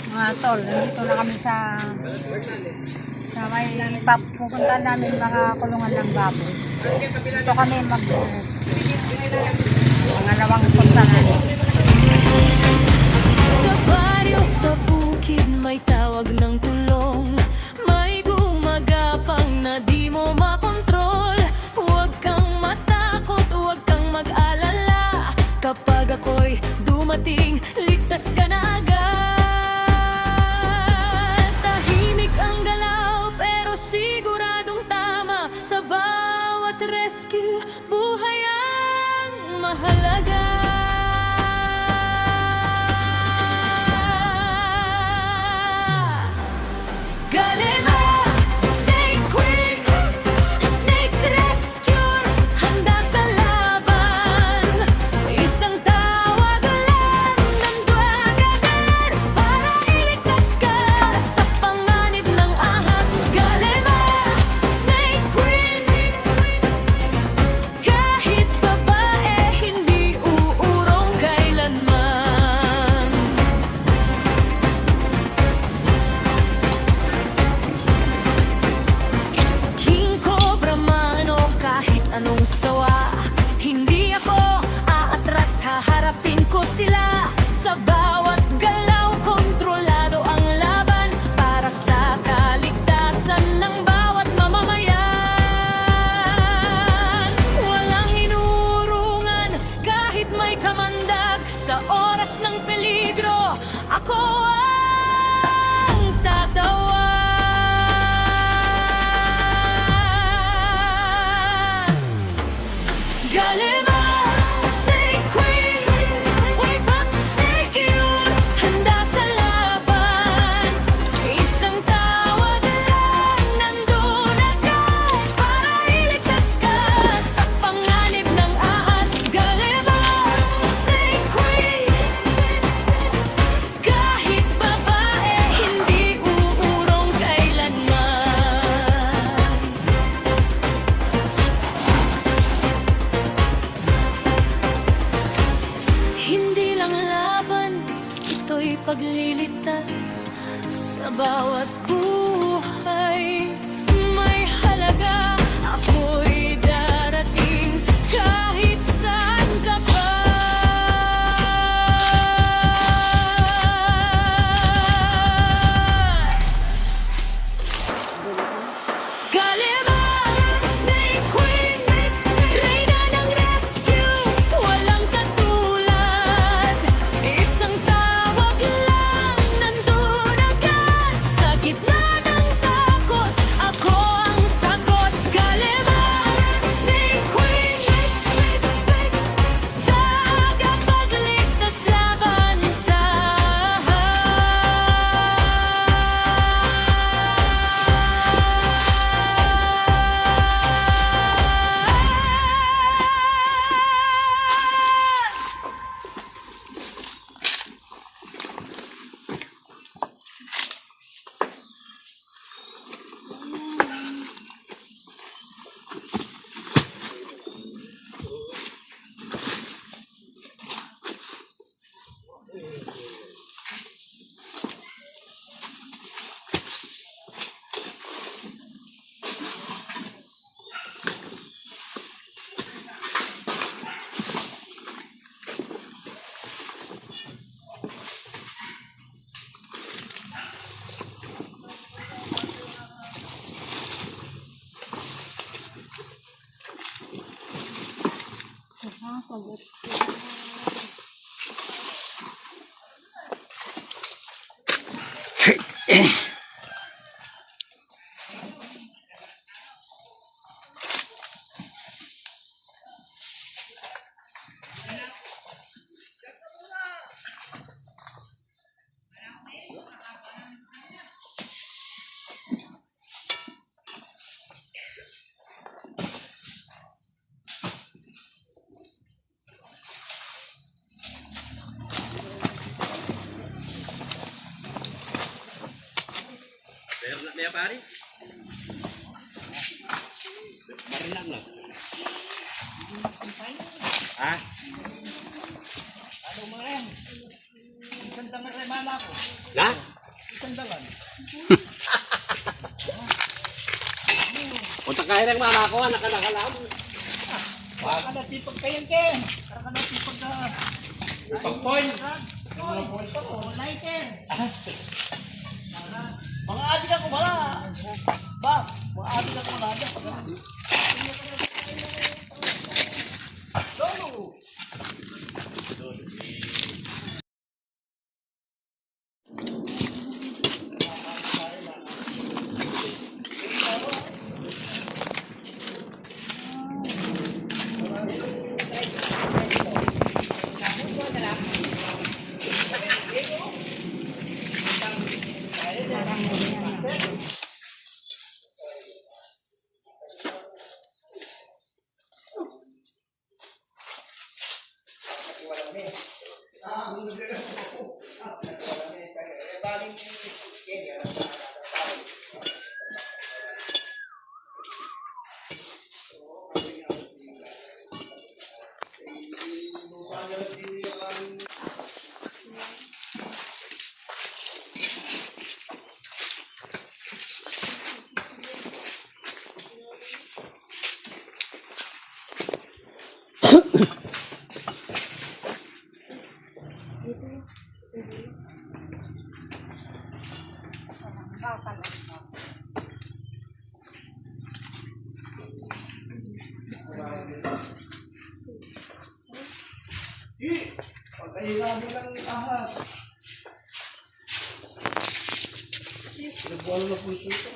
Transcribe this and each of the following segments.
Mga tol, nandito na kami sa may pupunta namin mga kulungan ng baboy. Dito kami mga nawang punta namin. Sa baryo, sa bukid, may tawag ng tulong. May gumagapang na di mo makontrol. Huwag kang matakot, huwag kang mag-alala. Kapag ako'y dumating, ligtas ka na agad. Tahimik ang galaw, pero siguradong tama. Sa bawat rescue, buhay ang mahalaga. Anong sawa, hindi ako aatras, haharapin ko sila. Sa bawat galaw, kontrolado ang laban para sa kaligtasan ng bawat mamamayan. Walang inurungan kahit may kamandag. Sa oras ng peligro, ako ang tatawa. Paglilitas sa bawat buhay may halaga. Ako'y darating kahit saan ka pa. Meron na pari? Marilang lang. Ha? Ano mga yan? Santa Maria Mala ko. Na? Punta kayo ng mama ko, nakalalam. Nakatipag kayo, Ken. Nakatipag ka. Pag-point. Mga adik ako wala. Ba, mga adik ako wala. Lolo. Parang ganyan. Pagkahilabi lang ahas. Nagbuwalo na po ito.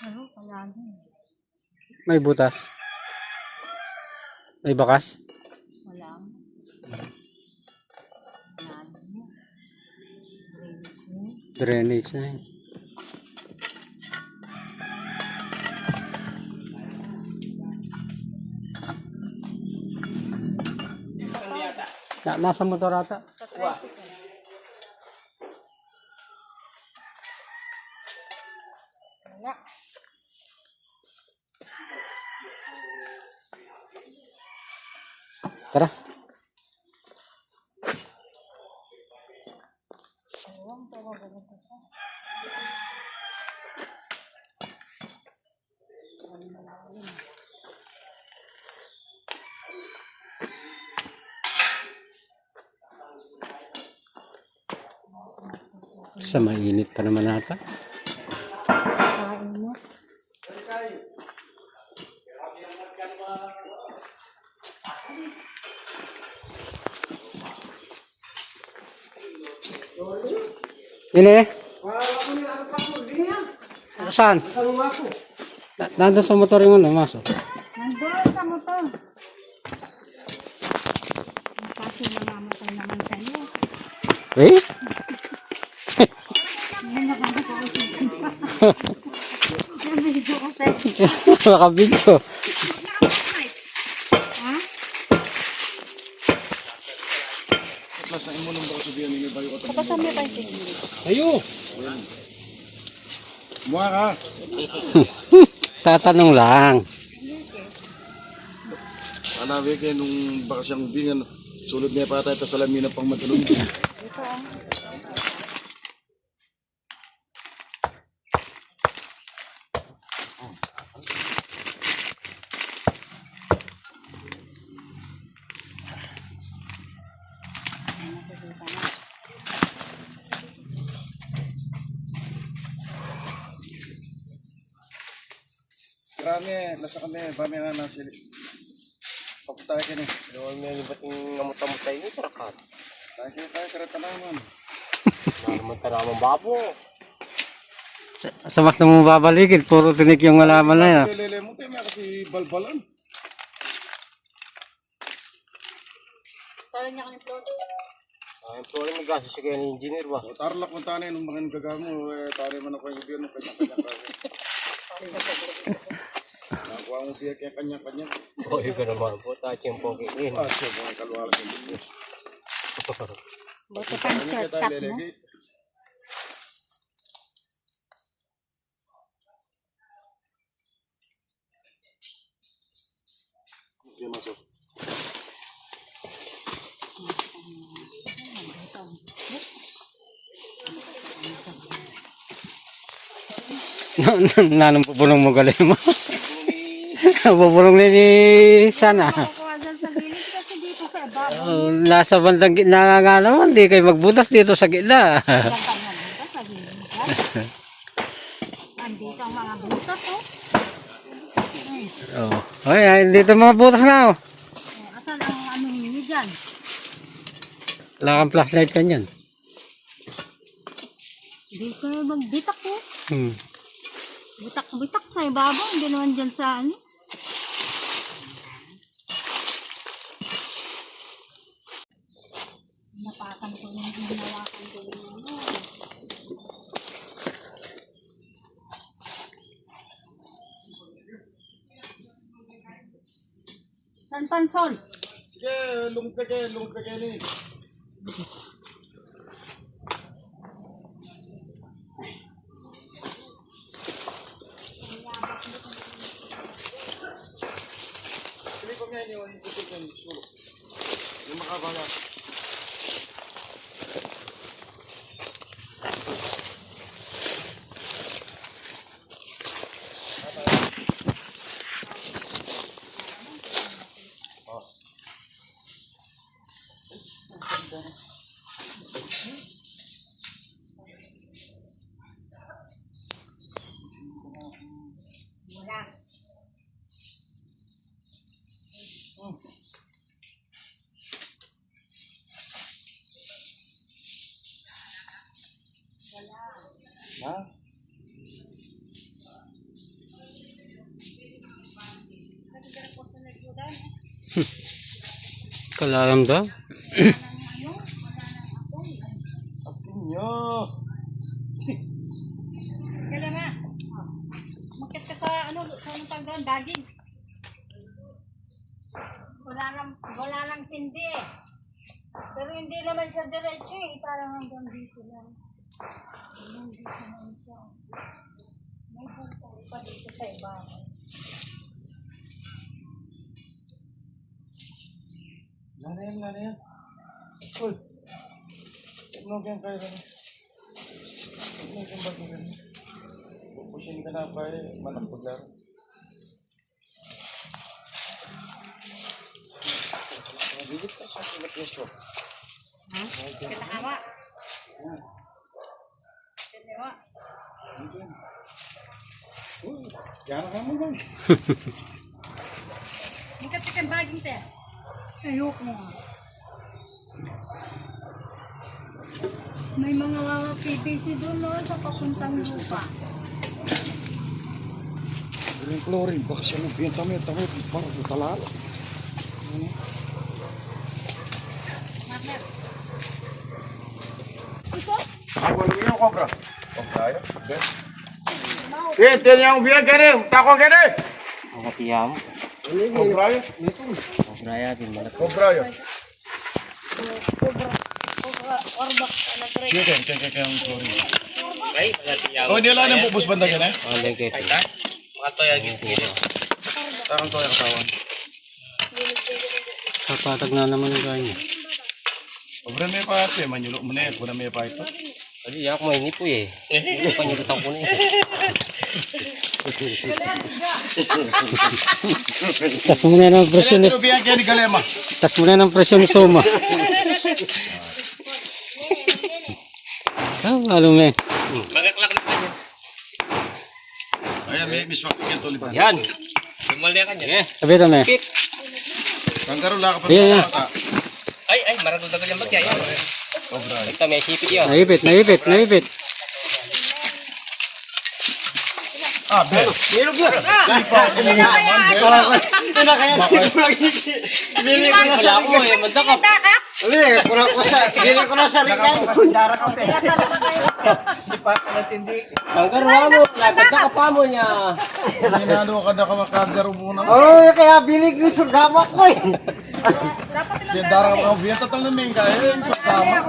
Ano, kaya din. May butas. May bakas. Wala. Drainage na yun. Nasa motor ata. Wala. Tara. Sa mainit pa naman ata. Kain mo. Ini? Saan? Nandun sa motor yung ano, maso. Nandun sa motor. Kasi namamatay naman sa'yo. Eh? Yan nakabito ko sa'yo. Nabito ko sa'yo. Makabito. Ha? Kapasami tayo. Ayo! Buha ka. Tatanong lang. Anabi kayo nung baka siyang bingan, sulod niya pa tayo sa salamin ng pangmasalun. lasa kami, bami na nasili. Pagkutay ka ni. Doon may bating ngamot-amot tayo ni Tarakat. Tayo karata naman. Naman taramang babo. Sa mas na mo babalikin, puro tinik yung malaman na yan. Lele mo kayo, may kasi balbalan. Saan niya ka ni Flor? Ay, puro may gaso siya kaya ni engineer ba? Tarlak mo tanay nung mga nagagamo, tari mo na ko yung biyan mo kanya-kanya kaya. Nakuha mo biya kaya kanya-kanya. O, yun ka naman po. Tayo yung pogi rin. Siya mga kalwala ng biyan. Buti pang short top mo. Yan masuk. Nanong pupulong mo galing mo. Pupulong ni Sana. Kukuha dyan sa gilid kasi dito sa ibabaw. Nasa bandang gitna nga naman, di kayo magbutas dito sa gitna. Diyan ka magbutas sa gilid. Andito ang mga butas, oh. Oh. Ay, dito mga butas na. Oh. Asan ang ano ninyo dyan? Wala kang flashlight ka niyan. Hindi kayo magbitak, oh. Bitak-bitak sa ibabaw, hindi naman dyan sa ano. Napakan ko yung hinawakan ko yung ano. San Pansol? Sige, lungkot ka ni. Sili ko nga yung ikutin ng sulo. Yung makabala. Wala. Ha? Kalaram daw. Apinya. Kaya na. Makit ka sa ano, sa anong tagdan, daging. Wala lang sindi eh. Pero hindi naman siya diretso eh. Parang hanggang dito lang. Hanggang dito lang siya. May butas pa dito sa ibabaw. Lana yan. Uy. Tignan ko yan kayo na. Tignan ko yung bago ganyan. Pupusin ka na pa eh. Manapag lang. Nagigit ka sa sulat yeso. Ha? Kitakawa. Kitawa. Uy. Yan ka mo lang. Mukat ka kang baging te. Ayok mo. May mga PVC doon no, sa papuntang lupa. Yung chlorine. Baka siya nagbiyan tamit. Parang talala. Matlet. Awal mo yung cobra. Cobra yun. Eh, tiyan yung biyan kene. Tako kene. Ang kapiyam. Cobra yun. Raya din malak. Cobra yun. Orbak na nag-break. Kaya yung chlorine. Ay, magatiyaw. Oh, di lang yung pupus banda kene. Alay kayo. Mga toya gito. Takang to yung katawan. Kapatag na naman yung ganyan. Cobra may pa ate. Manyulok mo na yan. Kuna may pa ito. Adi, yak mo ini po eh. Ini panyurutan ko na eh. Tas mo na ng presyon ni, Ito biyan kene galema. tas mo na ng presyon ni Soma. Halo me. Magaklak na kanya. Ayan, may miswak yan to liban. Yan. Normal na kanya. Sabi ito na. Ang karula ka pa. Ayan, yan. Ay, maragol tagal yung bagya. Yan. Ito, may sipit yun. Naipit. Ah, Ben. Nilog yun. Bili Wala ko eh, madakap. Bili ko na sa rikay. Manggarwa mo, lapit na kapa mo niya. Ninalo ka na kamakagaro muna. Oo, kaya bili ko yung surgamak ko eh. Yan darang ka biya tatal na ming kaya yung sakama.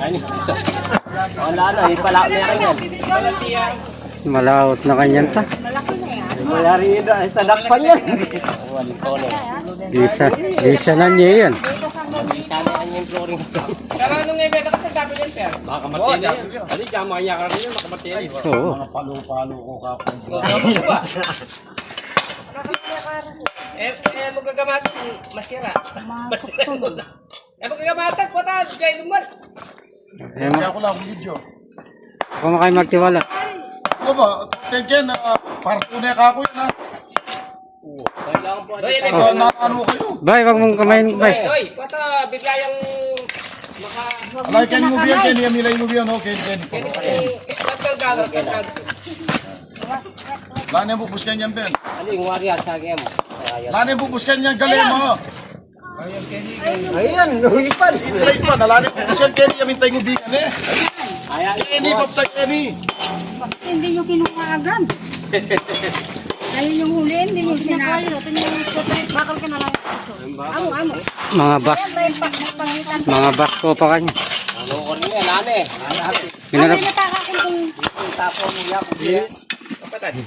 Ay, isa. Wala na, ipala ko na yan. Malaot na kanyan ta. Mayari yun na, tadakpan yan. Wala ko na. Isa na niya yan. Sana kanya yung flooring. Pero anong nga ibeta ka sa gabi yan, Per? Makamatay na yan. Ano, dyan makanya ka rin yun, makamatay na yun. Oo. Mga palo-palo ko ka po. Magagamatan, masira. Magagamatan, pata, gaya lumal. Kaya ko lang ang video. Kung kayo magtiwala. Ano ba? Tigyan, partunay ka ako yun ha. Kailangan po. Doy, Nanano kayo. Bay, wag mong kamayin, bay. Doy, pata, bigla yung maka... Alay, kayo mo biyan, kayo milay mo biyan, okay, Ken. Tatgal. Lani ang bubuskan yan, Ben. Ano yung warrior sa akin mo? Lani ang bubuskan yan, galing mo. Ayan, nuhipan. Ilay pa, nalani ang bubuskan, Kenny, yamin tayo ngubigan eh. Kenny, paptay Kenny. Hindi nyo kinuha agad. Ayun yung huli, hindi nyo sinabi. Bakal ka na lang. Amo. Mga bas ko pa kanya. Ano ko rin yan, lani. Pinarap. Nataka ko kung Tapo mo yan, kuya. Kapatid.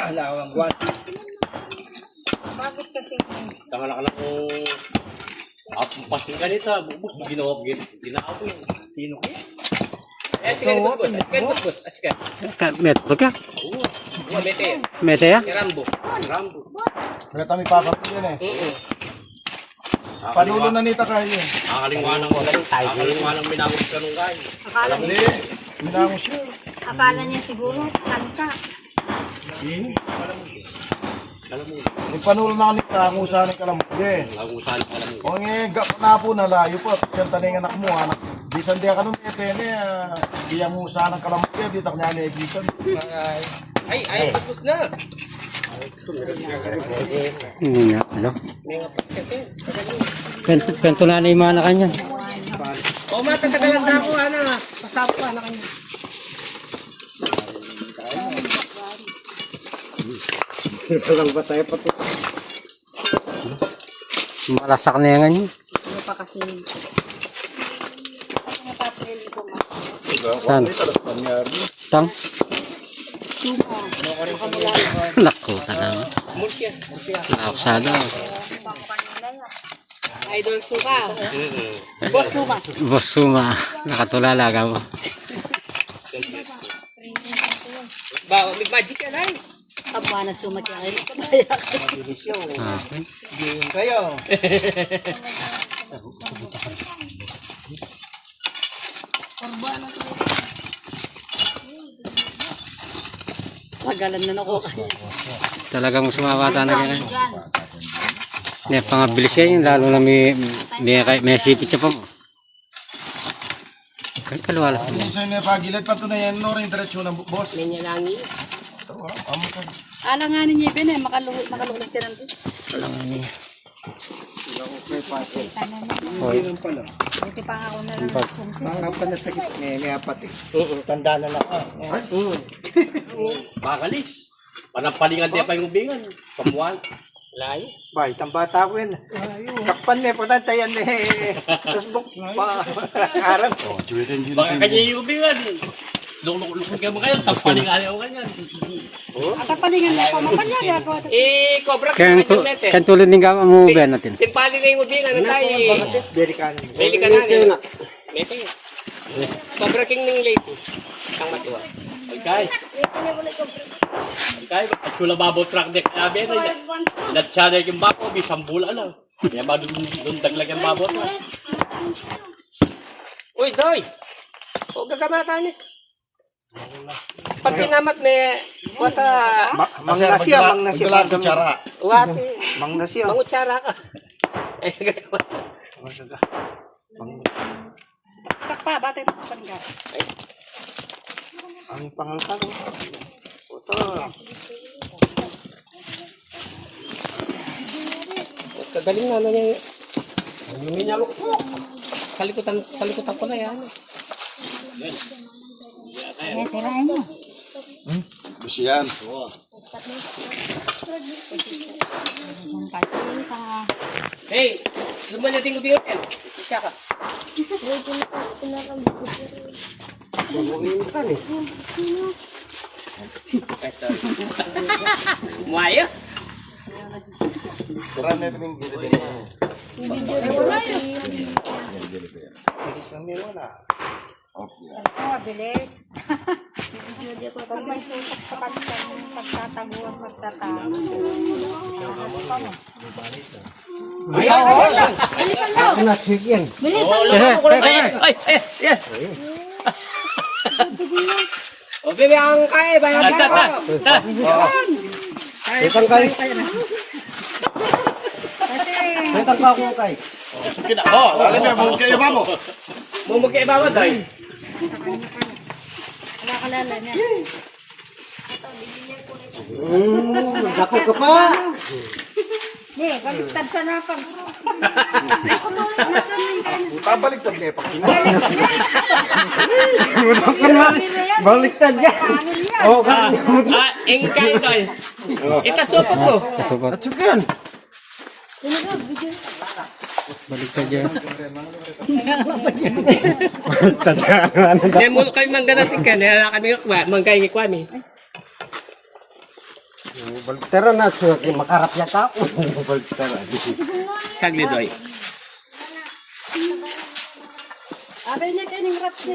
Alawang guwan. bakit kasi Tama na ka lang kung pasin ka nito, bubus, ginawa ko yun. Sino ko? Eh, chicken bus. Met, ka? Mete. Mete ya? Rambo. Kaya kami papatay yan eh. Panulo na nita kayo eh. Akalinguan ng minamot ka nung kain. Hindi, minango siya. akala niya siguro kanta. Yung panulo na nita, ang usahan ka lang mo. Lagusan ka lang. O nga, gap na po na layo po. Yan taling anak mo, anak. Bisan di ka nung pene, di ang usahan ka lang mo. Di tak niya na ibisan. Ay, tapos na. Hindi nga, ano? Pento na yung mga kanya. O, matatagalan na ako, pasap ka na kanya. Walang ba tayo pati? Malasak na yan ganyan. Ano pa kasi napapili ko ma. Saan? Tang? Naku, talaga. Mursia. Nakapsada. Idol Suka. Boss Suka. Boss Suma. Nakatulala ka mo. Ba, may magic yan ay. Aba na Suma kaya rin ko Okay. Kayo. Magalan na ako. Talagang sumawata na kaya. May pangabilis yan, lalo na may sipit siya pa mo. Kahit kaluwalas mo. Isa yung pagilid pa ito na yan, no rin diretsyo ng boss. Linya langi. Ito, amo ka. Alanganin niya Ben makalulog ka lang din. Buti pa nga ako na lang. Ang panasakit, may apat eh. Tanda na lang. Bakalis. Panapalingan din pa yung ubingan. Pamuan. Layo. Bay, tambata ko yun. Takpan niya po na tayo eh. Facebook pa. Arap. Baka kanya yung ubingan. Lukong ka mo kayo. Tapalingan ako kanyan. At ang palingan na pamapalya ako. Cobra ka Kaya yung mete. tulad ng gama mo ba natin? Timpali na yung ubingan. Ano tayo? Delikan. Bili ka na. Mete. Cobra King ng late. Isang matuwa. Okay. Okay. At kula babaw truck deck na ben. Natsada yung bako. Bisang bula lang. Kaya madudaglag yung babaw truck. Uy, Doy. O gagamata niya. Pag kinamat may wata Mang nasiya, mang nasiya. Magdala kutsara. wati Mang nasiya. mangutsara ka. Eh gagawa. Takpa, batay pa ka. Ang pangalkan. Puto. Kagaling na niya. Kalikutan ko na yan. Tirahin mo. Gusto yan. Hey, lumayan natin ko biyon. Siya ka. Muaya. Tara na rin yung gilid din. Bilis lang din wala. Bilis. Pag may susok sa pagtataguan, magtatago. Ako na, chicken. Ay, yes. O, bebe ang kaya, bayan ka. Itang kay. Itang ka akong kay. Sige na. Oh, alam niya, mong kayo ba mo? Mumagkaibawa tayo. Nakakalala niya. Dako ka pa. Baliktad sa napag. Tabaligtad niya, pakinggan. Baliktad yan. Oh, kan. Engkay tayo. Ito supot ko. Kasupot. Chicken. Baliktad yan. Kaya mo kayo mangganatin ka. Nala kami kwa. Manggay kwami. Baliktara na. Makarap yata ako. Baliktara. Sagli doy. Abay na kayo ng rats na.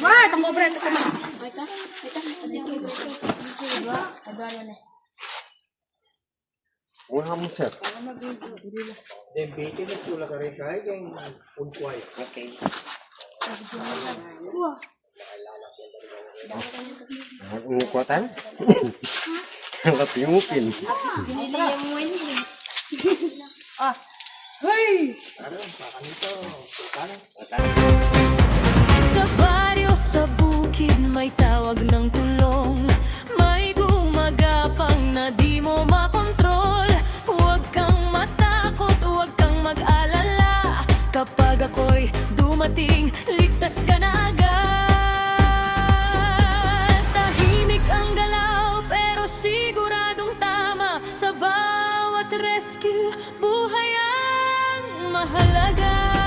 Wah, tanggo bread ka man. Una mo, sir. Then, bete na pula ka rin kaya yung food quiet. Okay. Umukuatan? Ang kapimupin. Sa baryo, sa bukid, may tawag ng tulong. May gumagapang na di mo makontrol. Huwag kang matakot, huwag kang mag-alala. Kapag ako'y dumating, ligtas ka na agad. Tahimik ang galaw, pero siguradong tama. Sa bawat rescue, buhay ang mahalaga.